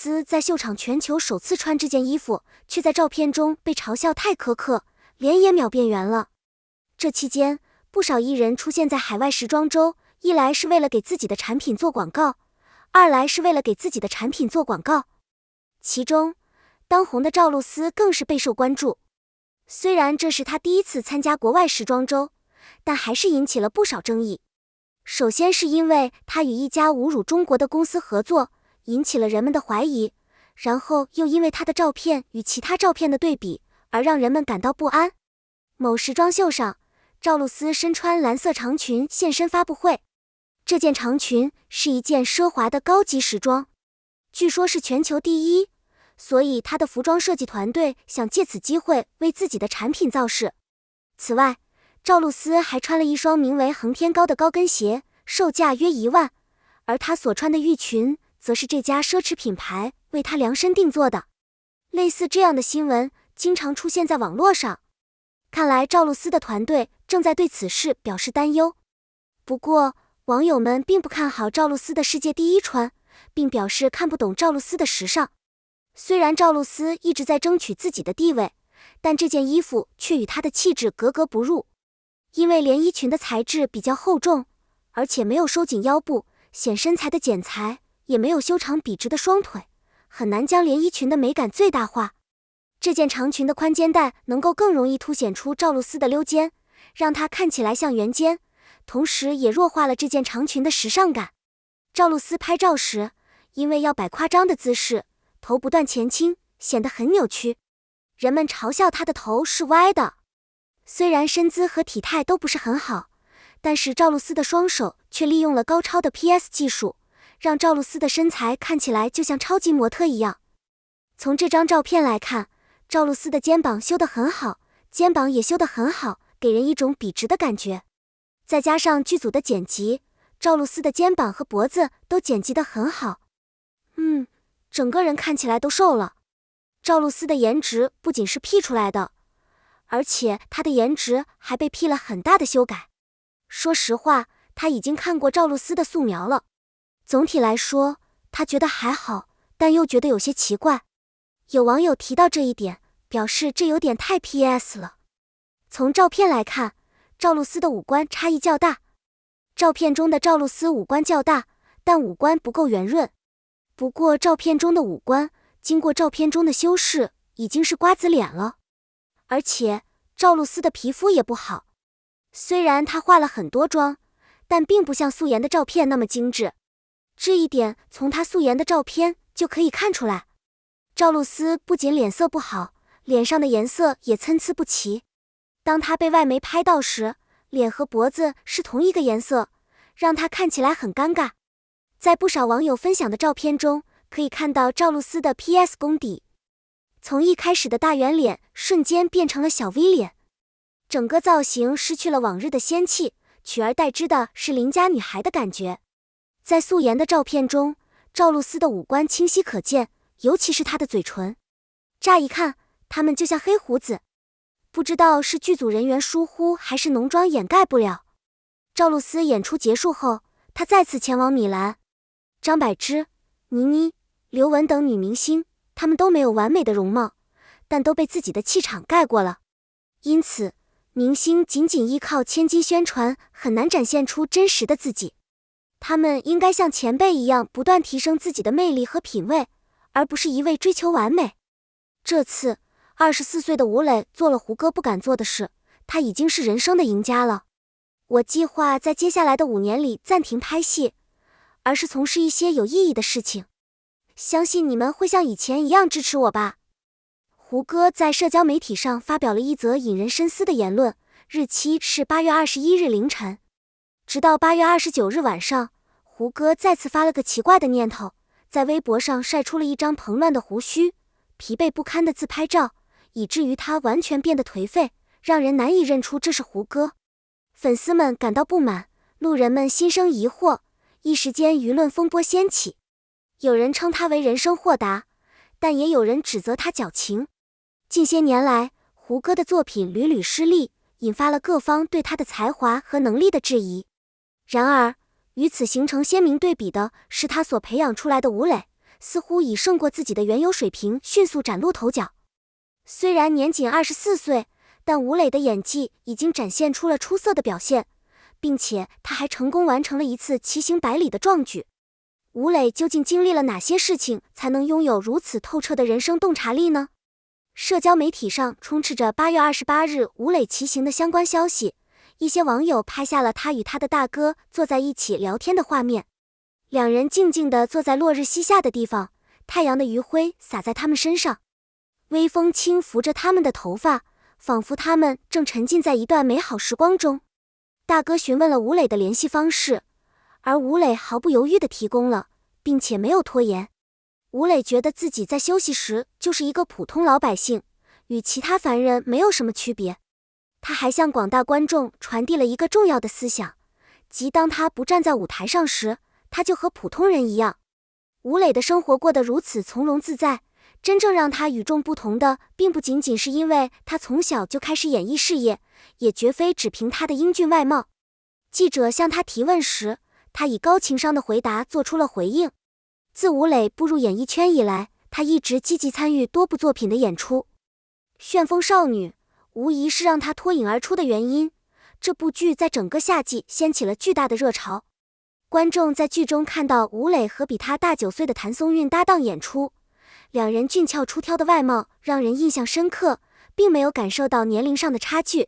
斯在秀场全球首次穿这件衣服，却在照片中被嘲笑太苛刻，脸也秒变圆了。这期间，不少艺人出现在海外时装周，一来是为了给自己的产品做广告，二来是为了给自己的产品做广告。其中，当红的赵露思更是备受关注。虽然这是她第一次参加国外时装周，但还是引起了不少争议。首先是因为她与一家侮辱中国的公司合作，引起了人们的怀疑，然后又因为她的照片与其他照片的对比，而让人们感到不安。某时装秀上，赵露思身穿蓝色长裙现身发布会。这件长裙是一件奢华的高级时装，据说是全球第一，所以她的服装设计团队想借此机会为自己的产品造势。此外，赵露思还穿了一双名为恒天高的高跟鞋，售价约1万，而她所穿的浴裙则是这家奢侈品牌为她量身定做的。类似这样的新闻经常出现在网络上，看来赵露思的团队正在对此事表示担忧。不过，网友们并不看好赵露思的世界第一穿，并表示看不懂赵露思的时尚。虽然赵露思一直在争取自己的地位，但这件衣服却与她的气质格格不入。因为连衣裙的材质比较厚重，而且没有收紧腰部、显身材的剪裁，也没有修长笔直的双腿，很难将连衣裙的美感最大化。这件长裙的宽肩带能够更容易凸显出赵露思的溜肩，让她看起来像圆肩，同时也弱化了这件长裙的时尚感。赵露思拍照时，因为要摆夸张的姿势，头不断前倾，显得很扭曲。人们嘲笑她的头是歪的。虽然身姿和体态都不是很好，但是赵露思的双手却利用了高超的 PS 技术，让赵露思的身材看起来就像超级模特一样。从这张照片来看，赵露思的肩膀修得很好，肩膀也修得很好，给人一种笔直的感觉。再加上剧组的剪辑，赵露思的肩膀和脖子都剪辑得很好。整个人看起来都瘦了。赵露思的颜值不仅是 P 出来的，而且她的颜值还被 P 了很大的修改。说实话，她已经看过赵露思的素描了。总体来说，她觉得还好，但又觉得有些奇怪。有网友提到这一点，表示这有点太 PS 了。从照片来看，赵露思的五官差异较大。照片中的赵露思五官较大，但五官不够圆润。不过照片中的五官，经过照片中的修饰，已经是瓜子脸了。而且赵露思的皮肤也不好，虽然她化了很多妆，但并不像素颜的照片那么精致。这一点从她素颜的照片就可以看出来。赵露思不仅脸色不好，脸上的颜色也参差不齐。当她被外媒拍到时，脸和脖子是同一个颜色，让她看起来很尴尬。在不少网友分享的照片中，可以看到赵露思的 PS 功底，从一开始的大圆脸瞬间变成了小 V 脸，整个造型失去了往日的仙气，取而代之的是邻家女孩的感觉。在素颜的照片中，赵露思的五官清晰可见，尤其是她的嘴唇，乍一看她们就像黑胡子，不知道是剧组人员疏忽还是浓妆掩盖不了。赵露思演出结束后，她再次前往米兰。张柏芝、倪妮、刘雯等女明星，她们都没有完美的容貌，但都被自己的气场盖过了。因此，明星仅仅依靠千金宣传，很难展现出真实的自己。她们应该像前辈一样，不断提升自己的魅力和品味，而不是一味追求完美。这次，24岁的吴磊做了胡歌不敢做的事，他已经是人生的赢家了。我计划在接下来的5年里暂停拍戏，而是从事一些有意义的事情。相信你们会像以前一样支持我吧。胡歌在社交媒体上发表了一则引人深思的言论，日期是8月21日凌晨。直到8月29日晚上，胡歌再次发了个奇怪的念头，在微博上晒出了一张蓬乱的胡须、疲惫不堪的自拍照，以至于他完全变得颓废，让人难以认出这是胡歌。粉丝们感到不满，路人们心生疑惑，一时间舆论风波掀起。有人称他为人生豁达，但也有人指责他矫情。近些年来，胡歌的作品屡屡失利，引发了各方对他的才华和能力的质疑。然而，与此形成鲜明对比的是他所培养出来的吴磊，似乎以胜过自己的原有水平迅速崭露头角。虽然年仅24岁，但吴磊的演技已经展现出了出色的表现，并且他还成功完成了一次奇行百里的壮举。吴磊究竟经历了哪些事情，才能拥有如此透彻的人生洞察力呢？社交媒体上充斥着8月28日吴磊骑行的相关消息，一些网友拍下了他与他的大哥坐在一起聊天的画面。两人静静地坐在落日西下的地方，太阳的余晖洒在他们身上，微风轻拂着他们的头发，仿佛他们正沉浸在一段美好时光中。大哥询问了吴磊的联系方式，而吴磊毫不犹豫地提供了，并且没有拖延。吴磊觉得自己在休息时就是一个普通老百姓，与其他凡人没有什么区别。他还向广大观众传递了一个重要的思想，即当他不站在舞台上时，他就和普通人一样。吴磊的生活过得如此从容自在，真正让他与众不同的，并不仅仅是因为他从小就开始演艺事业，也绝非只凭他的英俊外貌。记者向他提问时，他以高情商的回答做出了回应。自吴磊步入演艺圈以来，他一直积极参与多部作品的演出。旋风少女无疑是让他脱颖而出的原因，这部剧在整个夏季掀起了巨大的热潮。观众在剧中看到吴磊和比他大9岁的谭松韵搭档演出，两人俊俏出挑的外貌让人印象深刻，并没有感受到年龄上的差距。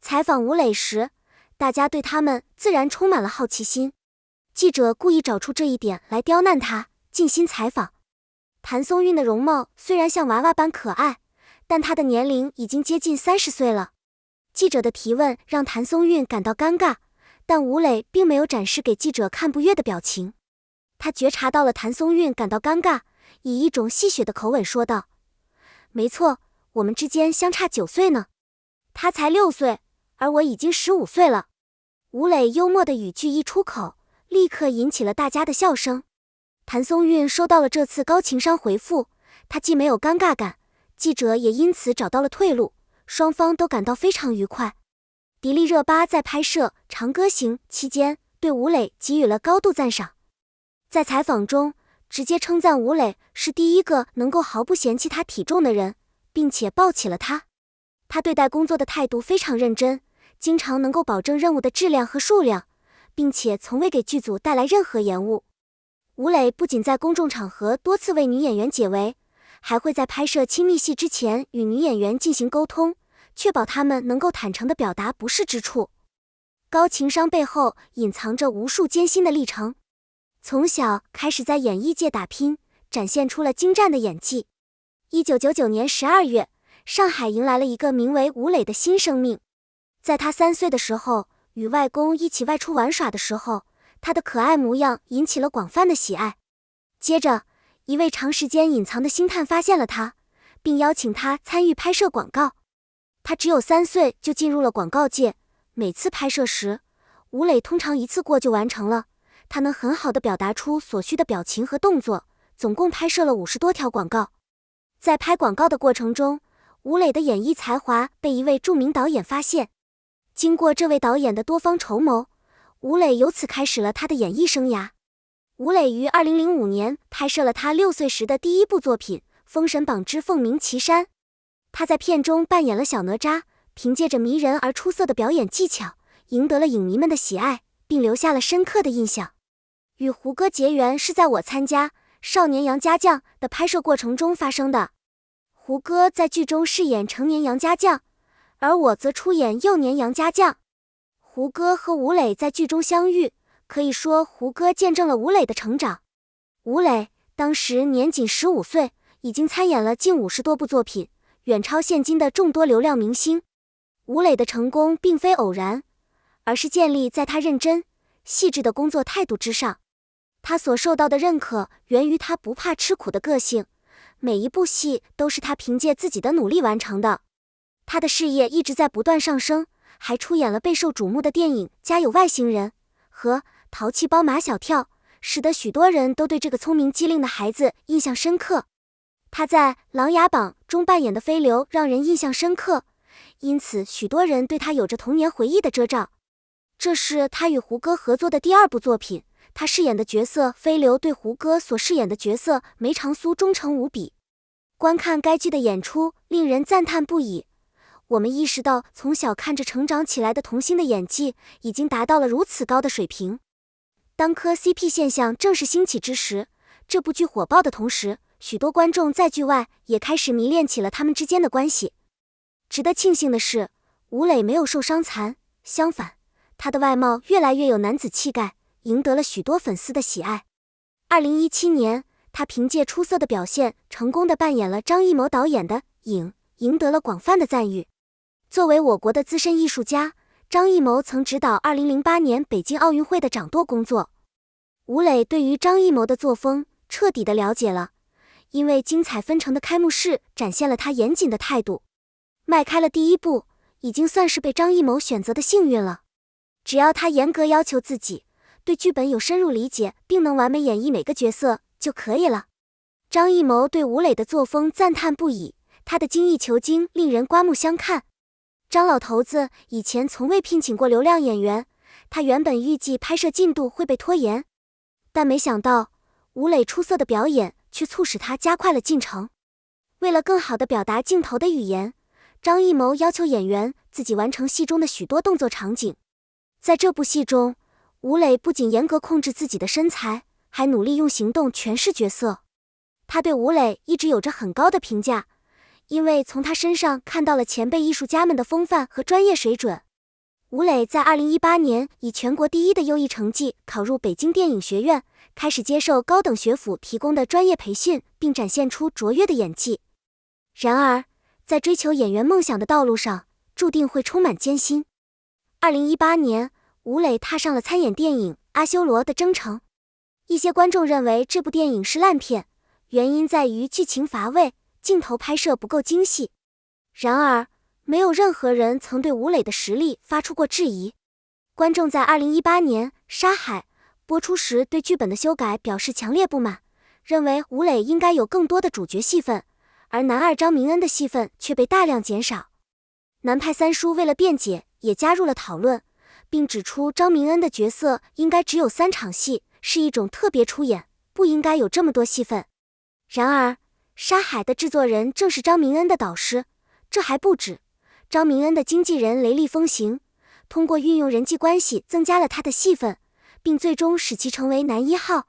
采访吴磊时，大家对他们自然充满了好奇心。记者故意找出这一点来刁难他，尽心采访。谭松韵的容貌虽然像娃娃般可爱，但她的年龄已经接近30岁了。记者的提问让谭松韵感到尴尬，但吴磊并没有展示给记者看不悦的表情。他觉察到了谭松韵感到尴尬，以一种戏谑的口吻说道：“没错，我们之间相差9岁呢，他才6岁，而我已经15岁了。”吴磊幽默的语句一出口，立刻引起了大家的笑声。谭松韵收到了这次高情商回复，她既没有尴尬感，记者也因此找到了退路，双方都感到非常愉快。迪丽热巴在拍摄《长歌行》期间对吴磊给予了高度赞赏，在采访中直接称赞吴磊是第一个能够毫不嫌弃他体重的人，并且抱起了他。他对待工作的态度非常认真，经常能够保证任务的质量和数量，并且从未给剧组带来任何延误。吴磊不仅在公众场合多次为女演员解围，还会在拍摄亲密戏之前与女演员进行沟通，确保她们能够坦诚地表达不适之处。高情商背后隐藏着无数艰辛的历程，从小开始在演艺界打拼，展现出了精湛的演技。1999年12月，上海迎来了一个名为吴磊的新生命。在他3岁的时候，与外公一起外出玩耍的时候，他的可爱模样引起了广泛的喜爱。接着，一位长时间隐藏的星探发现了他，并邀请他参与拍摄广告。他只有3岁就进入了广告界，每次拍摄时，吴磊通常一次过就完成了。他能很好地表达出所需的表情和动作，总共拍摄了50多条广告。在拍广告的过程中，吴磊的演绎才华被一位著名导演发现。经过这位导演的多方筹谋，吴磊由此开始了他的演艺生涯。吴磊于2005年拍摄了他6岁时的第一部作品《封神榜之凤鸣岐山》。他在片中扮演了小哪吒，凭借着迷人而出色的表演技巧，赢得了影迷们的喜爱，并留下了深刻的印象。与胡歌结缘是在我参加《少年杨家将》的拍摄过程中发生的。胡歌在剧中饰演成年杨家将，而我则出演幼年杨家将。胡歌和吴磊在剧中相遇，可以说胡歌见证了吴磊的成长。吴磊当时年仅15岁，已经参演了近50多部作品，远超现今的众多流量明星。吴磊的成功并非偶然，而是建立在他认真、细致的工作态度之上。他所受到的认可源于他不怕吃苦的个性，每一部戏都是他凭借自己的努力完成的。他的事业一直在不断上升，还出演了备受瞩目的电影《家有外星人》和《淘气包马小跳》，使得许多人都对这个聪明机灵的孩子印象深刻。他在《琅琊榜》中扮演的飞流让人印象深刻，因此许多人对他有着童年回忆的遮罩。这是他与胡歌合作的第2部作品，他饰演的角色飞流对胡歌所饰演的角色梅长苏忠诚无比。观看该剧的演出，令人赞叹不已。我们意识到，从小看着成长起来的童星的演技已经达到了如此高的水平。当磕 CP 现象正式兴起之时，这部剧火爆的同时，许多观众在剧外也开始迷恋起了他们之间的关系。值得庆幸的是，吴磊没有受伤残，相反，他的外貌越来越有男子气概，赢得了许多粉丝的喜爱。2017年，他凭借出色的表现，成功地扮演了张艺谋导演的《影》，赢得了广泛的赞誉。作为我国的资深艺术家，张艺谋曾指导2008年北京奥运会的掌舵工作。吴磊对于张艺谋的作风彻底地了解了，因为精彩纷呈的开幕式展现了他严谨的态度。迈开了第一步，已经算是被张艺谋选择的幸运了。只要他严格要求自己，对剧本有深入理解，并能完美演绎每个角色就可以了。张艺谋对吴磊的作风赞叹不已，他的精益求精令人刮目相看。张老头子以前从未聘请过流量演员，他原本预计拍摄进度会被拖延，但没想到吴磊出色的表演却促使他加快了进程。为了更好地表达镜头的语言，张艺谋要求演员自己完成戏中的许多动作场景。在这部戏中，吴磊不仅严格控制自己的身材，还努力用行动诠释角色。他对吴磊一直有着很高的评价，因为从他身上看到了前辈艺术家们的风范和专业水准。吴磊在2018年以全国第一的优异成绩考入北京电影学院，开始接受高等学府提供的专业培训，并展现出卓越的演技。然而，在追求演员梦想的道路上，注定会充满艰辛。2018年，吴磊踏上了参演电影《阿修罗》的征程。一些观众认为这部电影是烂片，原因在于剧情乏味，镜头拍摄不够精细。然而，没有任何人曾对吴磊的实力发出过质疑。观众在2018年《沙海》播出时对剧本的修改表示强烈不满，认为吴磊应该有更多的主角戏份，而男二张明恩的戏份却被大量减少。南派三叔为了辩解，也加入了讨论，并指出张明恩的角色应该只有3场戏，是一种特别出演，不应该有这么多戏份。然而，沙海的制作人正是张明恩的导师，这还不止，张明恩的经纪人雷厉风行，通过运用人际关系增加了他的戏份，并最终使其成为男1号。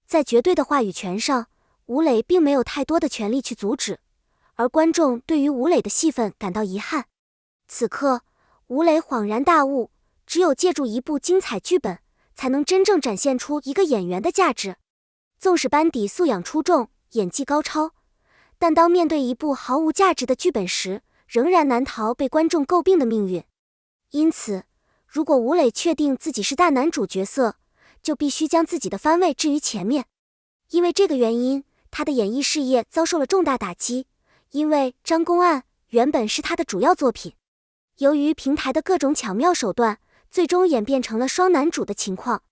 在绝对的话语权上，吴磊并没有太多的权利去阻止，而观众对于吴磊的戏份感到遗憾。此刻，吴磊恍然大悟，只有借助一部精彩剧本，才能真正展现出一个演员的价值。纵使班底素养出众，演技高超，但当面对一部毫无价值的剧本时，仍然难逃被观众诟病的命运。因此，如果吴磊确定自己是大男主角色，就必须将自己的番位置于前面。因为这个原因，他的演艺事业遭受了重大打击，因为《张公案》原本是他的主要作品。由于平台的各种巧妙手段，最终演变成了双男主的情况。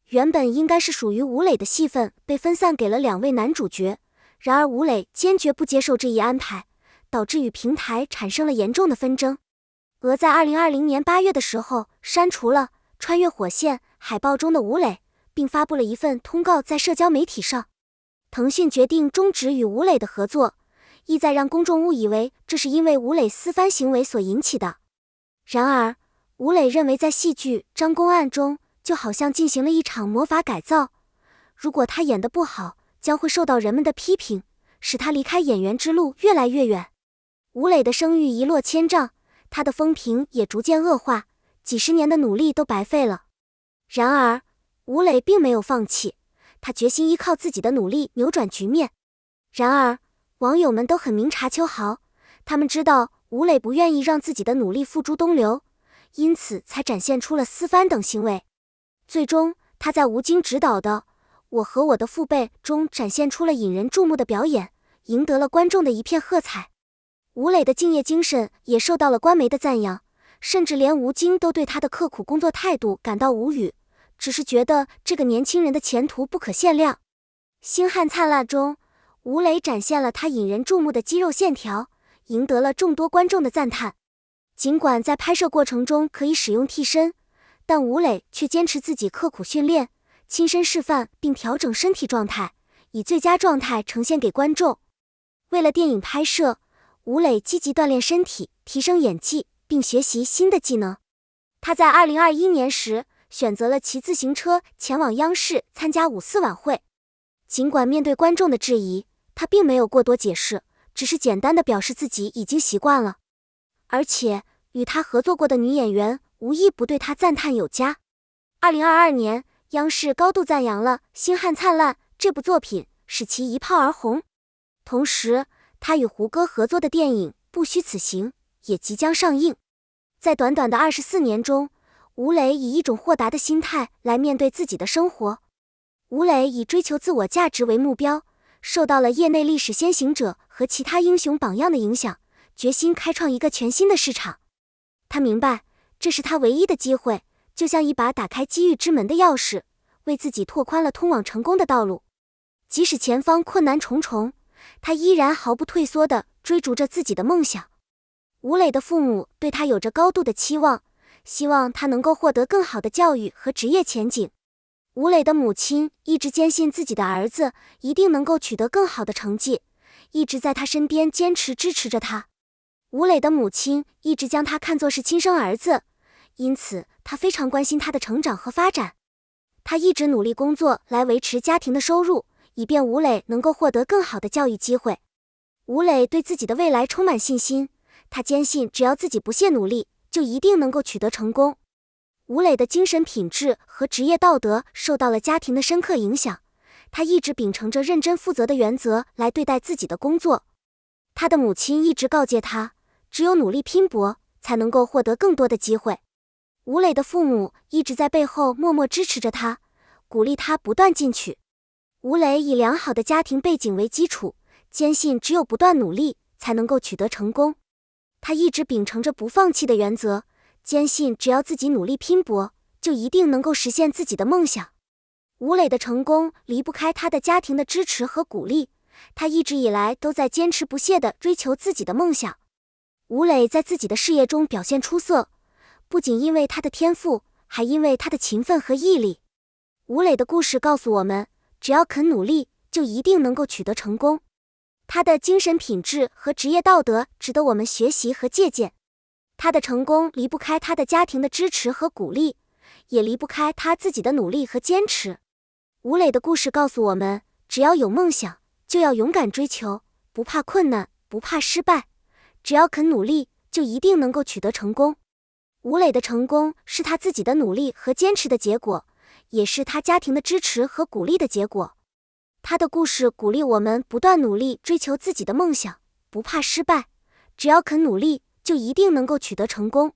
原本应该是属于吴磊的戏份被分散给了2位男主角，然而吴磊坚决不接受这一安排，导致与平台产生了严重的纷争。在2020年8月的时候删除了《穿越火线》海报中的吴磊，并发布了一份通告在社交媒体上。腾讯决定终止与吴磊的合作，意在让公众误以为这是因为吴磊私翻行为所引起的。然而，吴磊认为在戏剧《张公案》中就好像进行了一场魔法改造，如果他演得不好，将会受到人们的批评，使他离开演员之路越来越远。吴磊的声誉一落千丈，他的风评也逐渐恶化，几十年的努力都白费了。然而，吴磊并没有放弃，他决心依靠自己的努力扭转局面。然而，网友们都很明察秋毫，他们知道吴磊不愿意让自己的努力付诸东流，因此才展现出了私翻等行为。最终，他在吴京执导的《我和我的父辈》中展现出了引人注目的表演，赢得了观众的一片喝彩。吴磊的敬业精神也受到了官媒的赞扬，甚至连吴京都对他的刻苦工作态度感到无语，只是觉得这个年轻人的前途不可限量。《星汉灿烂》中，吴磊展现了他引人注目的肌肉线条，赢得了众多观众的赞叹。尽管在拍摄过程中可以使用替身，但吴磊却坚持自己刻苦训练，亲身示范并调整身体状态，以最佳状态呈现给观众。为了电影拍摄，吴磊积极锻炼身体，提升演技，并学习新的技能。他在2021年时选择了骑自行车前往央视参加5·4晚会。尽管面对观众的质疑，他并没有过多解释，只是简单地表示自己已经习惯了。而且，与他合作过的女演员无一不对他赞叹有加。2022年，央视高度赞扬了《星汉灿烂》这部作品，使其一炮而红。同时，他与胡歌合作的电影《不虚此行》也即将上映。在短短的24年中，吴磊以一种豁达的心态来面对自己的生活。吴磊以追求自我价值为目标，受到了业内历史先行者和其他英雄榜样的影响，决心开创一个全新的市场。他明白，这是他唯一的机会，就像一把打开机遇之门的钥匙，为自己拓宽了通往成功的道路。即使前方困难重重，他依然毫不退缩地追逐着自己的梦想。吴磊的父母对他有着高度的期望，希望他能够获得更好的教育和职业前景。吴磊的母亲一直坚信自己的儿子一定能够取得更好的成绩，一直在他身边坚持支持着他。吴磊的母亲一直将他看作是亲生儿子，因此他非常关心他的成长和发展。他一直努力工作来维持家庭的收入，以便吴磊能够获得更好的教育机会。吴磊对自己的未来充满信心，他坚信只要自己不懈努力，就一定能够取得成功。吴磊的精神品质和职业道德受到了家庭的深刻影响，他一直秉承着认真负责的原则来对待自己的工作。他的母亲一直告诫他，只有努力拼搏，才能够获得更多的机会。吴磊的父母一直在背后默默支持着他，鼓励他不断进取。吴磊以良好的家庭背景为基础，坚信只有不断努力，才能够取得成功。他一直秉承着不放弃的原则，坚信只要自己努力拼搏，就一定能够实现自己的梦想。吴磊的成功离不开他的家庭的支持和鼓励，他一直以来都在坚持不懈地追求自己的梦想。吴磊在自己的事业中表现出色，不仅因为他的天赋，还因为他的勤奋和毅力。吴磊的故事告诉我们，只要肯努力，就一定能够取得成功。他的精神品质和职业道德值得我们学习和借鉴。他的成功离不开他的家庭的支持和鼓励，也离不开他自己的努力和坚持。吴磊的故事告诉我们，只要有梦想，就要勇敢追求，不怕困难，不怕失败，只要肯努力，就一定能够取得成功。吴磊的成功是他自己的努力和坚持的结果，也是他家庭的支持和鼓励的结果。他的故事鼓励我们不断努力追求自己的梦想，不怕失败，只要肯努力，就一定能够取得成功。